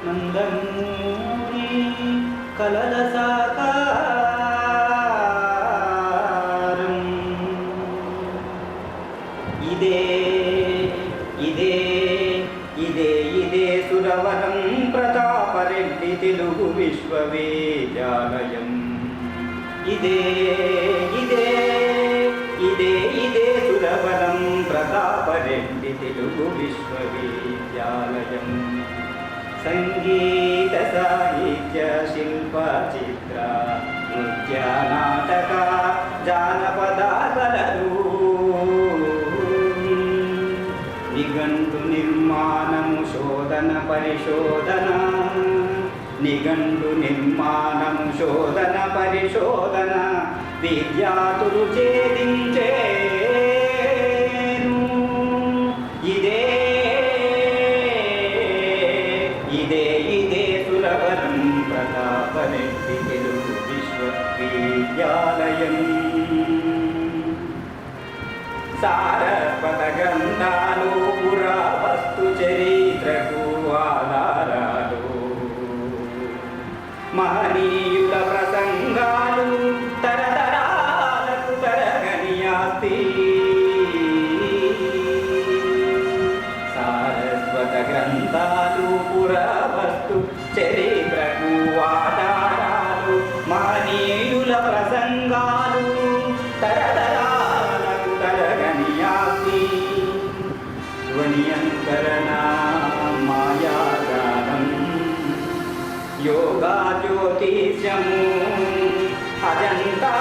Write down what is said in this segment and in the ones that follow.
నందమూరి కలల సాకారం. ఇదే ఇదే ఇదే ఇదే సురవరం ప్రతాపరెడ్డి తెలుగు విశ్వవిద్యాలయం. ఇదే ఇదే ఇదే ఇదే సురవరం ప్రతాపరెడ్డి తెలుగు విశ్వవిద్యాలయం. సంగీత సాహిత్య శిల్ప చిత్ర నృత్య నాటక జానపద కళలు, నిఘంటు నిర్మాణము శోధన పరిశోధన, నిఘంటు నిర్మాణము శోధన పరిశోధన విద్యార్థులు ఛేదించేను. ఇదే ఇదే ఇదే సురవరం ప్రతాపరెడ్డి తెలుగు విశ్వవిద్యాలయం. సారస్వత గ్రంథాలు పురావస్తు చరిత్రకు ఆధారాలు, మహనీయుల ప్రసంగాలు తరతరాలకు తరగని ఆస్తి. సారస్వత గ్రంథాలు పురావస్తు చరిత్రకు ఆధారాలు, మహనీయుల ప్రసంగాలు తరతరాలకు తరగని ఆస్తి. ధ్వనియంకరణ మాయాగానం, యోగా జ్యోతిష్యము, అజంతా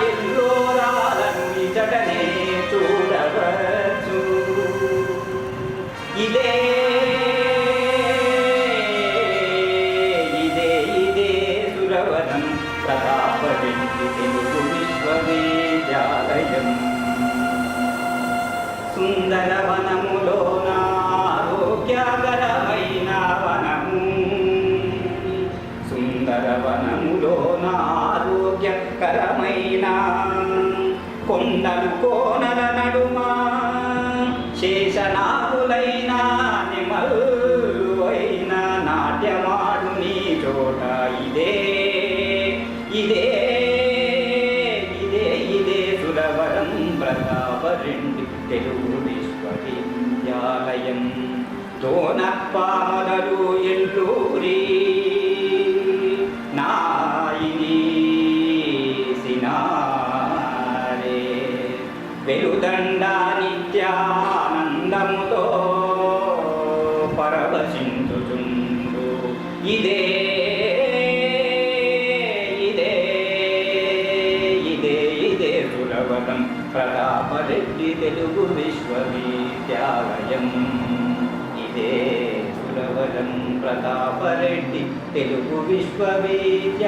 ఎల్లోరాలను ఇచటనే చూడవచ్చు. ఇదే ఇదే ఇదే సురవరం ప్రతాపరెడ్డి తెలుగు విశ్వవిద్యాలయం. సుందర వనములోన ఆరోగ్యకరమైన వనము, సుందర వనములోన ఆరోగ్యకరమైన కొండలు కోనల నడుమ శేషనాగులైన నిమలువైన నాట్యమాడు నీ చోట. ఇదే ఇదే ఇదే ఇదే సురవరం ప్రతాపరెడ్డి తెలుగు విశ్వవిద్యాలయం. తోనప్పామదలు ఎల్లూరి నాయిని సినారే, వెలుదండ నిత్యానందముతో పరవశించుచుండు. ఇదే ఇదే ఇదే ఇదే సురవరం ప్రతాపరెడ్డి తెలుగు విశ్వవిద్యాలయం. ఇదే సురవరం ప్రతాపరెడ్డి తెలుగు విశ్వవిద్యాలయం.